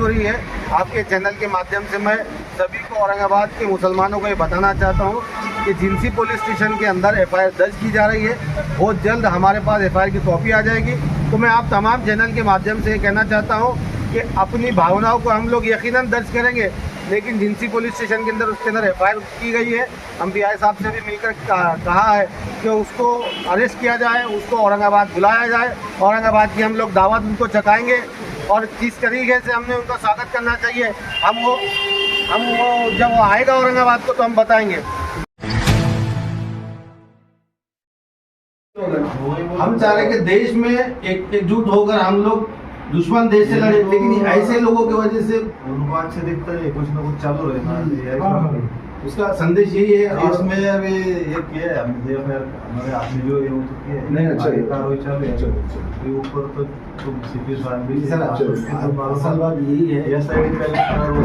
हो रही है। आपके चैनल के माध्यम से मैं सभी को औरंगाबाद के मुसलमानों को ये बताना चाहता हूँ कि जिंसी पुलिस स्टेशन के अंदर एफआईआर दर्ज की जा रही है। बहुत जल्द हमारे पास एफआईआर की कॉपी आ जाएगी। तो मैं आप तमाम चैनल के माध्यम से ये कहना चाहता हूँ कि अपनी भावनाओं को हम लोग यकीनन दर्ज करेंगे, लेकिन जिंसी पुलिस स्टेशन के अंदर उसके अंदर एफआईआर की गई है। हम पीआई साहब से भी मिलकर कहा है कि उसको अरेस्ट किया जाए, उसको औरंगाबाद बुलाया जाए, औरंगाबाद की हम लोग दावत उनको चखाएंगे और किस तरीके से हमने उनका स्वागत करना चाहिए हम वो जब वो आएगा औरंगाबाद को तो हम बताएंगे। हम चाह रहे कि देश में एकजुट होकर हम लोग दुश्मन देश से लड़े, लेकिन ऐसे लोगों की वजह से अनुवाद से दिखता है कुछ ना कुछ चालू है। उसका संदेश यही है। देश में अभी ये किया है हमारे आदमी जो ये किया है नहीं, अच्छा कार्रवाई चालू है ऊपर तो सीपी सर असल बात यही है।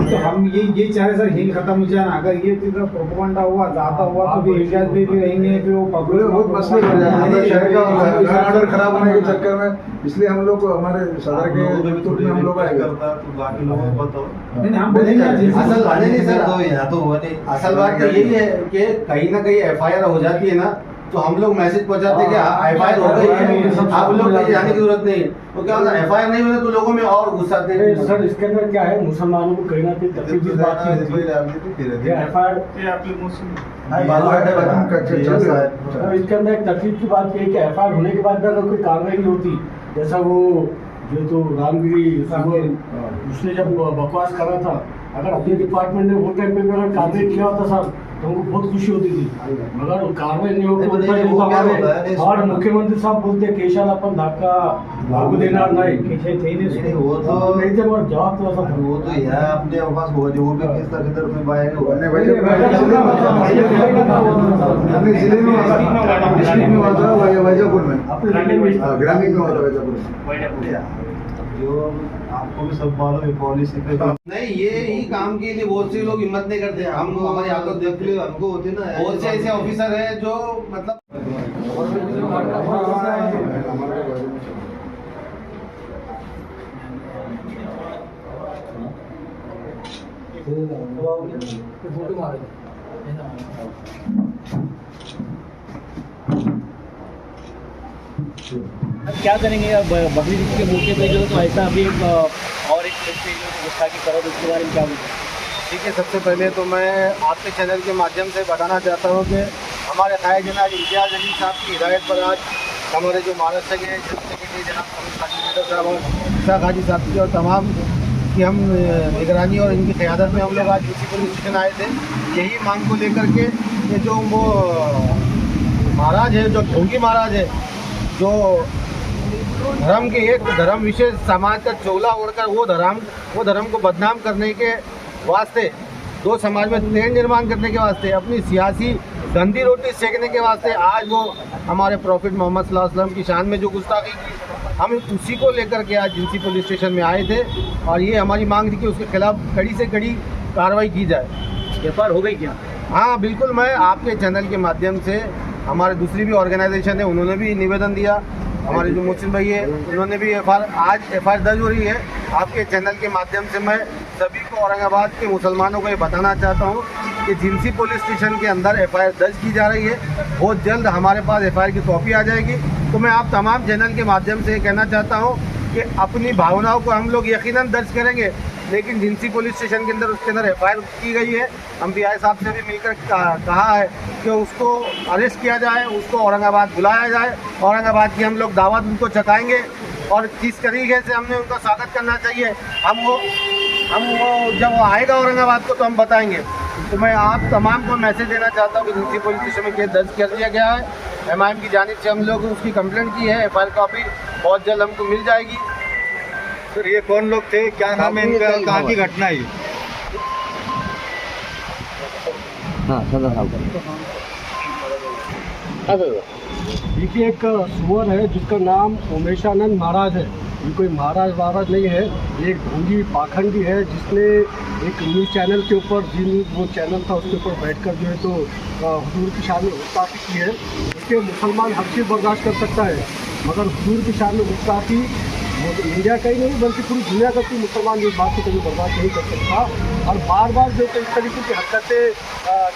तो हम ये चाह रहे सर यही खत्म हो जाए। अगर ये प्रोपेगेंडा हुआ ज़्यादा हुआ तो भी इंडिया में भी रहेंगे, फिर वो पब्लिक बहुत मसले हो जाएंगे शहर का ऑर्डर खराब होने के चक्कर में। इसलिए हम लोग हमारे सदर के हम लोग करता तो बाकी लोगों को बताओ। असल बात तो यही है कि कहीं ना कहीं एफआईआर हो जाती है ना तो हम लोग मैसेज पहुंचाते हैं कि एफआईआर हो गई है, आप लोग कहीं जाने की जरूरत नहीं है। तो क्या होता है एफआईआर नहीं होने तो लोगों में और गुस्सा आते हैं। सर इसके अंदर क्या है, मुसलमानों को कहीं ना कहीं तकलीफ इस बात की होती है। एफआईआर इसके अंदर एक तकलीफ की बात ये है कि एफआईआर होने के बाद अगर कोई कार्रवाई नहीं होती, जैसा वो जो तो रामगिरी उसने जब बकवास करा था, अगर अपने डिपार्टमेंट ने वो टाइम पे अगर कार्रवाई किया होता साहब तो हमको बहुत खुशी होती थी। मगर कार्रवाई नहीं होती और मुख्यमंत्री साहब बोलते केशाल अपन धाका लागू देना नहीं वो तो नहीं थे और जवाब तो ऐसा वो तो यार अपने पास वो जो भी किस तरह में बाहर जिले में वैजापुर में ग्रामीण में वैजापुर जो आपको भी सब मालूम है पॉलिसी पे नहीं, ये ही काम के लिए बहुत से लोग हिम्मत नहीं करते। हम हमारी आदत देख लो, हमको होती ना बहुत से ऐसे ऑफिसर हैं जो मतलब क्या करेंगे अब बकरी ईद के मौके पे जो तो ऐसा अभी और एक गुस्सा की तरह उसके बारे में क्या बोलते हैं? ठीक है। सबसे पहले तो मैं आपके चैनल के माध्यम से बताना चाहता हूँ कि हमारे कायद जनाब इम्तियाज़ अली साहब की हिदायत पर आज हमारे जो महाराष्ट्र के सेक्रेटरी जनाब साहब और इसाक हाजी साहब की और तमाम की हम निगरानी और इनकी क़यादत में हम लोग आज जिंसी पुलिस स्टेशन आए थे, यही मांग को लेकर के कि जो वो महाराज है, जो ढोंगी महाराज है, जो धर्म के एक धर्म विशेष समाज का चोला ओढ़कर वो धर्म को बदनाम करने के वास्ते, दो समाज में तेड़ निर्माण करने के वास्ते, अपनी सियासी गंदी रोटी सेकने के वास्ते आज वो हमारे प्रॉफिट मोहम्मद सल्लल्लाहु अलैहि वसल्लम की शान में जो गुस्ताखी की, हम उसी को लेकर के आज जिंसी पुलिस स्टेशन में आए थे और ये हमारी मांग थी कि उसके खिलाफ कड़ी से कड़ी कार्रवाई की जाए। एफआईआर हो गई क्या? हाँ बिल्कुल। मैं आपके चैनल के माध्यम से, हमारे दूसरी भी ऑर्गेनाइजेशन है उन्होंने भी निवेदन दिया, हमारे जो मोहसिन भाई है उन्होंने भी आज एफआईआर दर्ज हो रही है। आपके चैनल के माध्यम से मैं सभी को औरंगाबाद के मुसलमानों को ये बताना चाहता हूँ कि जिंसी पुलिस स्टेशन के अंदर एफआईआर दर्ज की जा रही है। बहुत जल्द हमारे पास एफआईआर की कॉपी आ जाएगी। तो मैं आप तमाम चैनल के माध्यम से ये कहना चाहता हूँ कि अपनी भावनाओं को हम लोग यकीनन दर्ज करेंगे, लेकिन जिंसी पुलिस स्टेशन के अंदर उसके अंदर एफआईआर की गई है। हम पीआई साहब से भी मिलकर कहा है कि उसको अरेस्ट किया जाए, उसको औरंगाबाद बुलाया जाए, औरंगाबाद की हम लोग दावत उनको चखाएंगे और किस तरीके से हमने उनका स्वागत करना चाहिए हम वो जब वो आएगा औरंगाबाद को तो हम बताएंगे। तो मैं आप तमाम को मैसेज देना चाहता हूँ कि जिंसी पुलिस स्टेशन में केस दर्ज कर दिया गया है। एमआईएम की जानिब से हम लोग उसकी कंप्लेंट की है, एफआईआर कॉपी बहुत जल्द हमको मिल जाएगी। सर ये कौन लोग थे, क्या नाम है इनका, कहाँ की घटना है? देखिए एक सुअर है जिसका नाम उमेशानंद महाराज है। ये कोई महाराज नहीं है, ये एक ढोंगी पाखंडी है जिसने एक न्यूज़ चैनल के ऊपर, वो चैनल था उसके ऊपर बैठकर जो है तो हुजूर की शान में गुस्ताखी की है। इसके मुसलमान हर चीज़ बर्दाश्त कर सकता है, मगर हुजूर की शान में गुस्ताखी वो तो इंडिया का ही नहीं बल्कि पूरी दुनिया का कोई मुसलमान इस बात को कभी बर्दाश्त नहीं कर सकता। और बार बार जो इस तरीके की हरकतें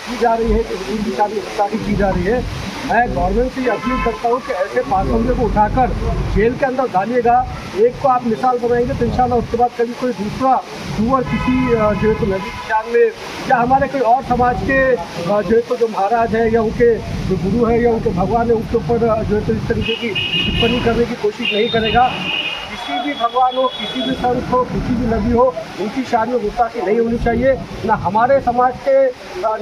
की जा रही है, हिंदू दिशा में गुस्ताखी की जा रही है, मैं गवर्नमेंट से ये अपील करता हूँ कि ऐसे पाखंडियों को उठाकर जेल के अंदर डालिएगा। एक को आप मिसाल बनाएंगे तो इंशाल्लाह उसके बाद कभी कोई दूसरा टूर किसी जो है तो नदी किसान में या हमारे कोई और समाज के जो है तो जो महाराज है या उनके जो गुरु है या उनके भगवान है उनके ऊपर जो है तो इस तरीके की टिप्पणी करने की कोशिश नहीं करेगा। किसी भी भगवान हो, किसी भी संत हो, किसी भी नबी हो, उनकी शान में गुस्ताखी नहीं होनी चाहिए। ना हमारे समाज के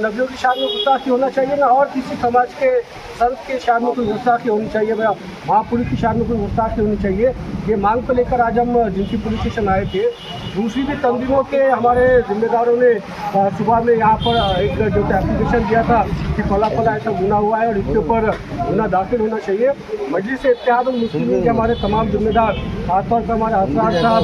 नबियों की शान में गुस्ताखी होना चाहिए, ना और किसी समाज के संत के शान में कोई गुस्ताखी होनी चाहिए, महापुरुष की शान में कोई गुस्ताखी होनी चाहिए। ये मांग को लेकर आज हम जिनकी पुलिस स्टेशन आए थे। दूसरी भी तंजीमों के हमारे जिम्मेदारों ने सुबह में यहाँ पर एक जो एप्लीकेशन दिया था कि फला फला ऐसा गुना हुआ है और इसके ऊपर गुना दाखिल होना चाहिए। मजलिस इत्तेहाद उल मुस्लिमीन के हमारे तमाम जिम्मेदार, खासतौर पर हमारे असरार साहब,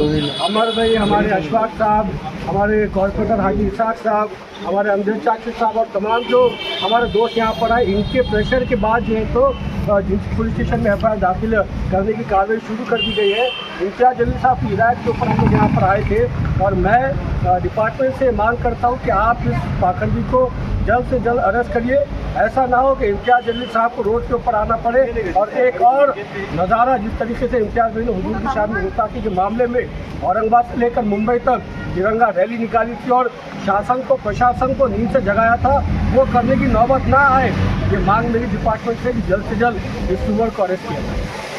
अमर भाई, हमारे अशफाक साहब, हमारे कॉर्पोरेटर हाजी इसाक साहब, हमारे अमजद चाचू साहब और तमाम जो हमारे दोस्त यहाँ पर आए, इनके प्रेशर के बाद जो है तो जिनकी पुलिस स्टेशन में एफआईआर दाखिल करने की कार्रवाई शुरू कर दी गई है। इम्तियाज़ जलील साहब की हिदायत के ऊपर हम लोग यहाँ पर आए थे और मैं डिपार्टमेंट से मांग करता हूँ कि आप इस पाखंडी को जल्द से जल्द अरेस्ट करिए। ऐसा ना हो कि इम्तियाज़ जलील साहब को रोड के ऊपर आना पड़े। और एक और नज़ारा, जिस तरीके से इम्तियाज़ भाई ने हुजूर की शान में गुस्ताखी के मामले में औरंगाबाद से लेकर मुंबई तक तिरंगा रैली निकाली थी और शासन को, प्रशासन को नींद से जगाया था, वो करने की नौबत ना आए, ये मांग मेरी डिपार्टमेंट से कि जल्द से जल्द इस सुअर को अरेस्ट किया जाए।